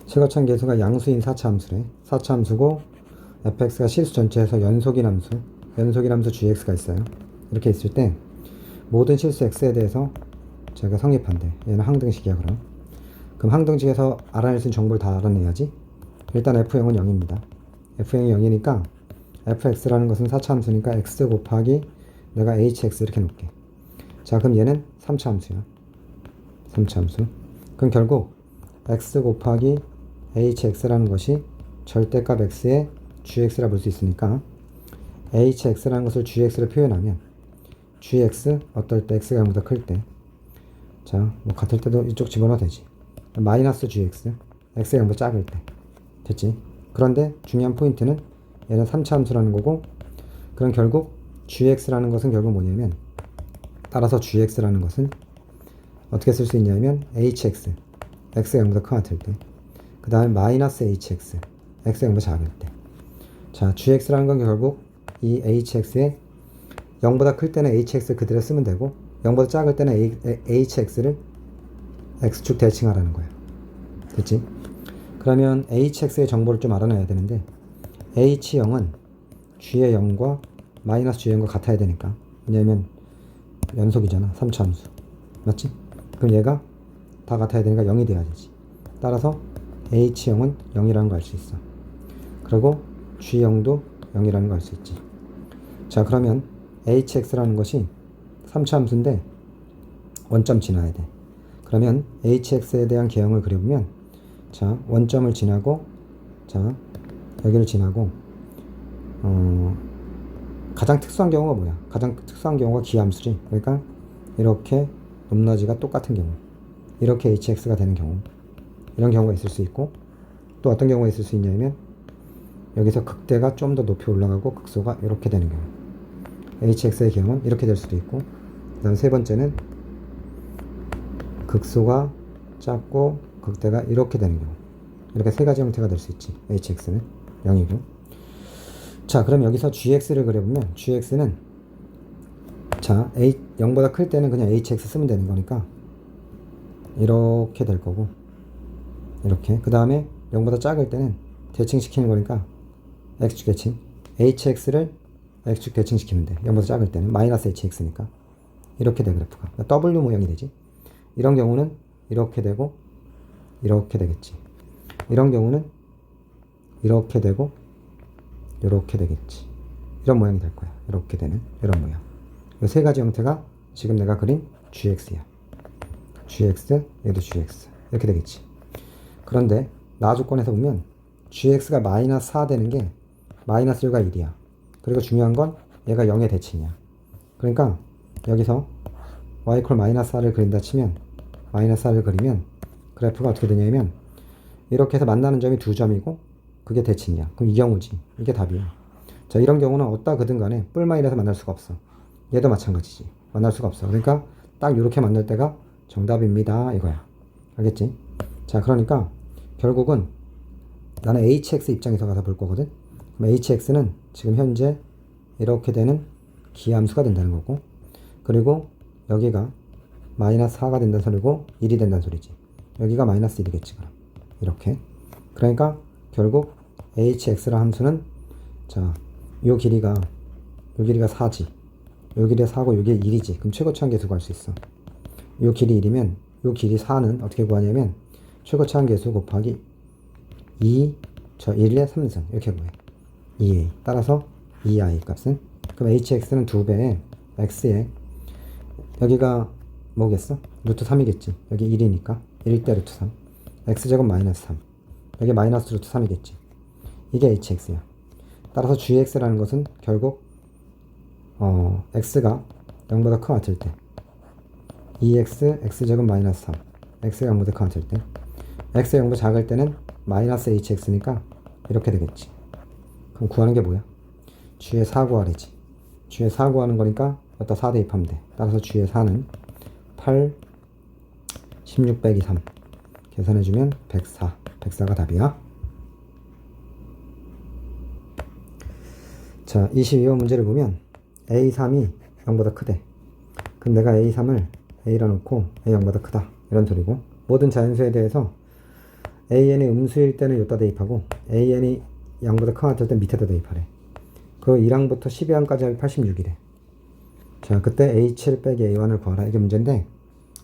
최거창 계수가 양수인 4차 함수래. 4차 함수고 fx가 실수 전체에서 연속인 함수 gx가 있어요. 이렇게 있을 때 모든 실수 x에 대해서 제가 성립한대. 얘는 항등식이야. 그럼 항등식에서 알아낼 수 있는 정보를 다 알아내야지. 일단 f0은 0입니다. f0이 0이니까 fx라는 것은 4차 함수니까 x 곱하기 내가 hx 이렇게 놓을게. 자, 그럼 얘는 3차 함수야. 3차 함수. 그럼 결국 x 곱하기 hx라는 것이 절대값 x의 gx라 볼 수 있으니까 hx라는 것을 gx로 표현하면 gx 어떨 때 x가 0보다 클 때, 자, 뭐 같을 때도 이쪽 집어넣어도 되지. 마이너스 gx, x가 0보다 작을 때. 됐지? 그런데 중요한 포인트는 얘는 3차 함수라는 거고, 그럼 결국 gx라는 것은 결국 뭐냐면, 따라서 gx라는 것은 어떻게 쓸 수 있냐면 hx, x가 0보다 큰 같을 때, 그 다음에 마이너스 hx, x가 0보다 작을 때. 자, gx라는 건 결국 이 hx에 0보다 클 때는 hx 그대로 쓰면 되고 0보다 작을 때는 hx를 x축 대칭하라는 거야. 됐지? 그러면 hx의 정보를 좀 알아내야 되는데 h0은 g의 0과 마이너스 g의 0과 같아야 되니까. 왜냐면 연속이잖아. 3차 함수. 맞지? 그럼 얘가 다 같아야 되니까 0이 돼야 되지. 따라서 h0은 0이라는 거 알 수 있어. 그리고 g0도 0이라는 거 알 수 있지. 자, 그러면 hx라는 것이 3차 함수인데 원점 지나야 돼. 그러면 hx에 대한 개형을 그려보면, 자, 원점을 지나고, 자, 여기를 지나고, 가장 특수한 경우가 뭐야? 가장 특수한 경우가 기함수지. 그러니까 이렇게 높낮이가 똑같은 경우, 이렇게 hx가 되는 경우, 이런 경우가 있을 수 있고, 또 어떤 경우가 있을 수 있냐면 여기서 극대가 좀 더 높이 올라가고 극소가 이렇게 되는 경우, hx의 경우는 이렇게 될 수도 있고, 그 다음 세 번째는 극소가 작고 극대가 이렇게 되는 경우, 이렇게 세 가지 형태가 될 수 있지. hx는 0이고. 자, 그럼 여기서 gx를 그려보면 gx는, 자, 0보다 클 때는 그냥 hx 쓰면 되는 거니까 이렇게 될 거고, 이렇게. 그 다음에 0보다 작을 때는 대칭시키는 거니까 x축 대칭, hx를 x축 대칭시키면 돼. 0보다 작을 때는 마이너스 hx니까 이렇게 돼. 그래프가 그러니까 W 모양이 되지. 이런 경우는 이렇게 되고 이렇게 되겠지. 이런 경우는 이렇게 되고 이렇게 되겠지. 이런 모양이 될 거야. 이렇게 되는 이런 모양. 이 세 가지 형태가 지금 내가 그린 gx야. gx, 얘도 gx 이렇게 되겠지. 그런데 나 조건에서 보면 gx가 마이너스 4 되는 게 마이너스 1과 1이야. 그리고 중요한 건 얘가 0의 대칭이야. 그러니까 여기서 y = 마이너스 4를 그린다 치면, 마이너스 4를 그리면 그래프가 어떻게 되냐면 이렇게 해서 만나는 점이 두 점이고 그게 대칭이야. 그럼 이 경우지. 이게 답이야. 자, 이런 경우는 어디다 그든 간에 뿔마이너스 만날 수가 없어. 얘도 마찬가지지. 만날 수가 없어. 그러니까 딱 이렇게 만날 때가 정답입니다. 이거야. 알겠지? 자, 그러니까 결국은 나는 hx 입장에서 가서 볼 거거든. 그럼 hx는 지금 현재 이렇게 되는 기함수가 된다는 거고, 그리고 여기가 마이너스 4가 된다는 소리고 1이 된다는 소리지. 여기가 마이너스 1이겠지. 그럼 이렇게. 그러니까 결국 hx라는 함수는, 자, 요 길이가 4지. 요 길이가 4고 요게 1이지. 그럼 최고차항 계수 구할 수 있어. 요 길이 1이면 요 길이 4는 어떻게 구하냐면 최고차항 계수 곱하기 2, 저 1의 3승 이렇게 구해. 2a. 따라서 2i 값은, 그럼 hx는 2배에 x에, 여기가 뭐겠어? 루트 3이겠지. 여기 1이니까 1대 루트 3. x제곱 마이너스 3. 여기 마이너스 루트 3이겠지. 이게 hx야. 따라서 gx라는 것은 결국 x가 0보다 큰 같을 때 2x x제곱 마이너스 3, x가 0보다 큰 같을 때, x가 0보다 작을 때는 마이너스 hx니까 이렇게 되겠지. 그럼 구하는 게 뭐야? g의 4 구하래지. g의 4 구하는 거니까 여기다 4 대입하면 돼. 따라서 g의 4는 8, 16 빼기 3 계산해주면 104. 104가 답이야. 자, 22번 문제를 보면 a3이 0보다 크대. 그럼 내가 a3을 a라 놓고 a 0보다 크다 이런 소리고, 모든 자연수에 대해서 AN이 음수일 때는 여기다 대입하고 AN이 0보다 큰 것 같을 때 밑에다 대입하래. 그 1항부터 12항까지 합이 86이래. 자, 그때 A7 빼기 A1을 구하라. 이게 문제인데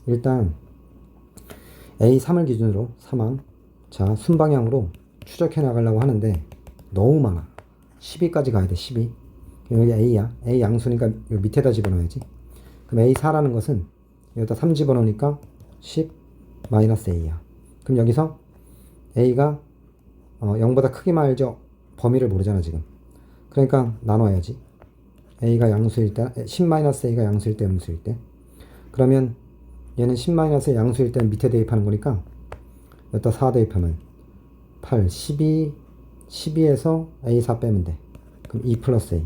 일단 A3을 기준으로 3항 자 순방향으로 추적해 나가려고 하는데 너무 많아. 12까지 가야 돼. 12. 여기 A야. A 양수니까 요 밑에다 집어넣어야지. 그럼 A4라는 것은 여기다 3 집어넣으니까 10 마이너스 A야. 그럼 여기서 A가 0보다 크기만 알죠. 범위를 모르잖아 지금. 그러니까 나눠야지. A가 양수일 때 10 마이너스 A가 양수일 때 음수일 때. 그러면 얘는 10 마이너스 양수일 때는 밑에 대입하는 거니까 여기다 4 대입하면 8, 12, 12에서 A4 빼면 돼. 그럼 2 플러스 A.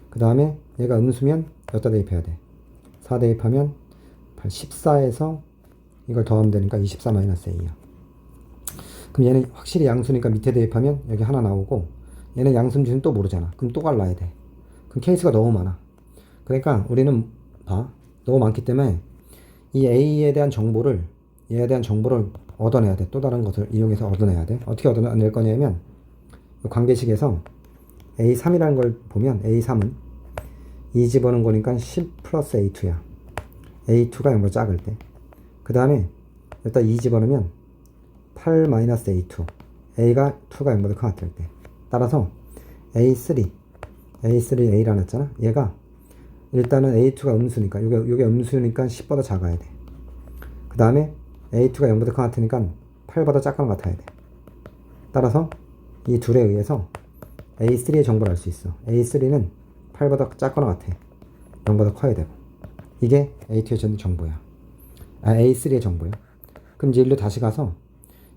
그 다음에 얘가 음수면 여기다 대입해야 돼. 4 대입하면 8, 14에서 이걸 더하면 되니까 24 마이너스 A야. 그럼 얘는 확실히 양수니까 밑에 대입하면 여기 하나 나오고 얘는 양수인지는 또 모르잖아. 그럼 또 갈라야 돼. 그럼 케이스가 너무 많아. 그러니까 우리는 봐. 너무 많기 때문에 이 A에 대한 정보를 얘에 대한 정보를 얻어내야 돼. 또 다른 것을 이용해서 얻어내야 돼. 어떻게 얻어낼 거냐면 관계식에서 A3이라는 걸 보면 A3은 2 집어넣은 거니까 10 플러스 A2야. A2가 0보다 작을 때. 그 다음에 여기다 2 집어넣으면 8 마이너스 A2. A가 2가 0보다 큰 것 같을 때. 따라서 A3 A라 놨잖아. 얘가 일단은 A2가 음수니까 요게 음수니까 10보다 작아야 돼. 그 다음에 A2가 0보다 큰 것 같으니까 8보다 작은 것 같아야 돼. 따라서 이 둘에 의해서 A3의 정보를 알 수 있어. A3는 8보다 작거나 같아. 0보다 커야 되고. 이게 A2의 정보야. A3의 정보야. 그럼 이제 일로 다시 가서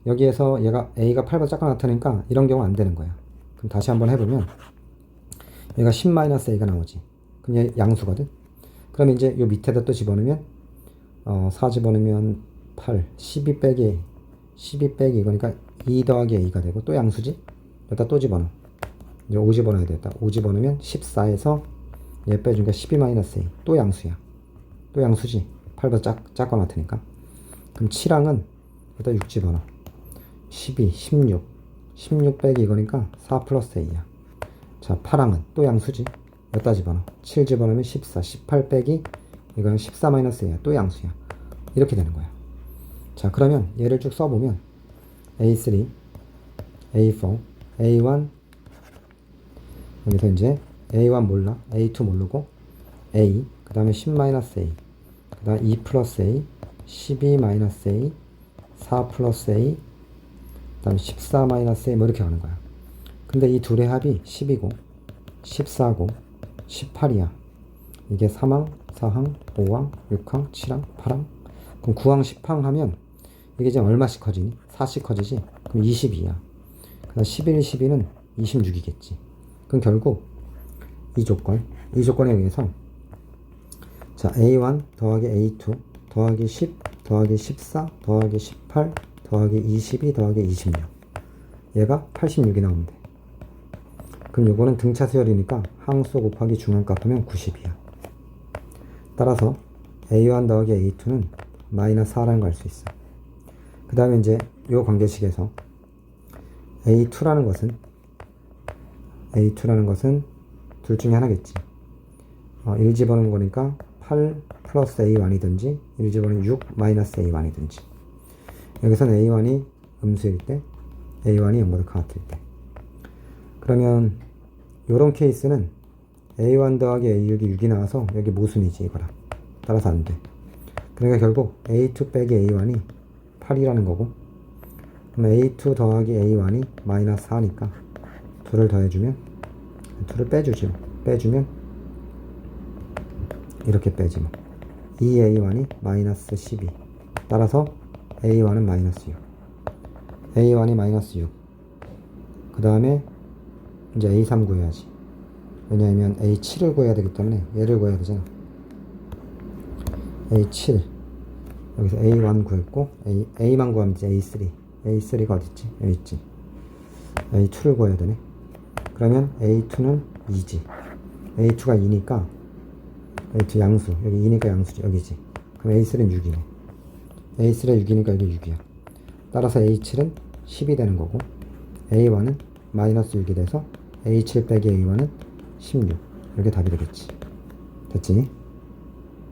여기에서 얘가 A가 8보다 작거나 같으니까 이런 경우 안 되는 거야. 그럼 다시 한번 해보면 얘가 10-A가 나오지. 그럼 얘 양수거든. 그럼 이제 요 밑에다 또 집어넣으면 4 집어넣으면 8, 12 빼기 이거니까 2 더하기 A가 되고 또 양수지? 여기다 또 집어넣어. 이제 5 집어넣어야 되겠다. 5 집어넣으면 14에서 얘 빼주니까 12-A. 또 양수야. 또 양수지. 8보다 작거나 같으니까. 그럼 7항은 여기다 6 집어넣어. 12, 16 빼기 이거니까 4 플러스 A야. 자, 8항은 또 양수지. 여기다 집어넣어. 7 집어넣으면 14, 18 빼기 이거는 14-A야. 또 양수야. 이렇게 되는 거야. 자, 그러면 얘를 쭉 써보면 A3, A4, A1 여기서 이제 A1 몰라. A2 모르고 A 그 다음에 10-A 그 다음 2 플러스 A 12-A 4 플러스 A 그 다음에 14-A 뭐 이렇게 가는 거야. 근데 이 둘의 합이 10이고 14고 18이야. 이게 3항, 4항, 5항, 6항, 7항, 8항. 그럼 9항, 10항 하면 이게 이제 얼마씩 커지니? 4씩 커지지? 그럼 22야. 그다음 11, 12는 26이겠지. 그럼 결국 이 조건에 의해서 자 A1 더하기 A2 더하기 10 더하기 14 더하기 18 더하기 22 더하기 26 얘가 86이 나오면 돼. 그럼 요거는 등차 수열이니까 항수 곱하기 중앙값 하면 90이야. 따라서 A1 더하기 A2는 마이너스 4라는 걸 알 수 있어. 그 다음에 이제 요 관계식에서 A2라는 것은 둘 중에 하나겠지. 1 집어넣은 거니까 8 플러스 A1이든지 1 집어넣으면 6 마이너스 A1이든지. 여기서는 A1이 음수일 때 A1이 0보다 큰 것 같을 때. 그러면 요런 케이스는 A1 더하기 A6이 6이 나와서 여기 모순이지 이거라. 따라서 안 돼. 그러니까 결국 A2 빼기 A1이 8이라는 거고 그럼 A2 더하기 A1이 마이너스 4니까 둘을 더해주면 둘을 빼주면 이렇게 빼지 뭐. 2A1이 마이너스 12 따라서 A1은 마이너스 6 A1이 마이너스 6 그 다음에 이제 A3 구해야지. 왜냐하면 A7을 구해야 되기 때문에 얘를 구해야 되잖아. A7 여기서 A1 구했고 A만 구하면 이제 A3가 어딨지? 여기 있지. A2를 구해야 되네. 그러면 A2는 2지. A2가 2니까 A2 양수 여기 2니까 양수지. 여기지. 그럼 A3는 6이네. A3가 6이니까 여기 6이야. 따라서 A7은 10이 되는 거고 A1은 마이너스 6이 돼서 A7 빼기 A1은 16 이렇게 답이 되겠지. 됐지?